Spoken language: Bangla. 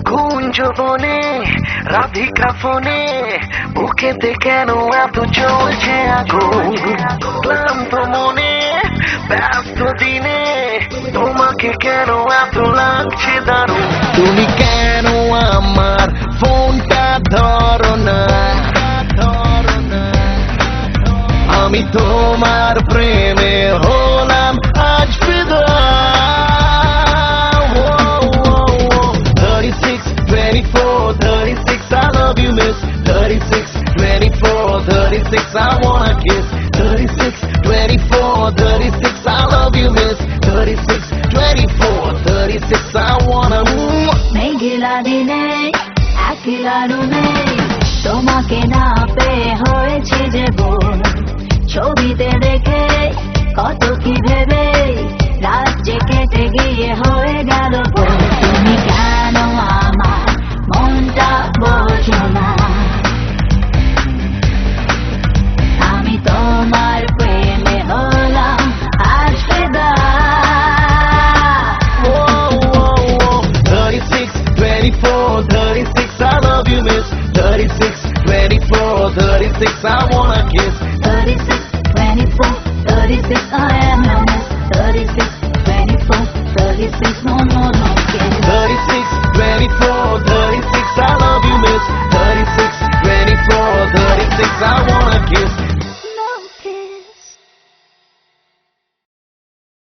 কুঞ্জবনে রাধিকা ফোনে বুকেতে কেন এত চলছে আগুন ক্লান্ত মনে ব্যস্ত দিনে তোমাকে কেন এত লাগছে দারুণ তুমি কেন আমার ফোনটা ধরো না আমি তোমার প্রেমে হলাম আজ ফিদা 36, 36, I love you, miss. 36, 24, 36, I wanna kiss. 36, 24, 36, I love you, miss. 36, 24, 36, I wanna. মেঘলা দিনে একলা রুমে তোমাকে না পেয়ে হয়েছে যে বোন ছবিতে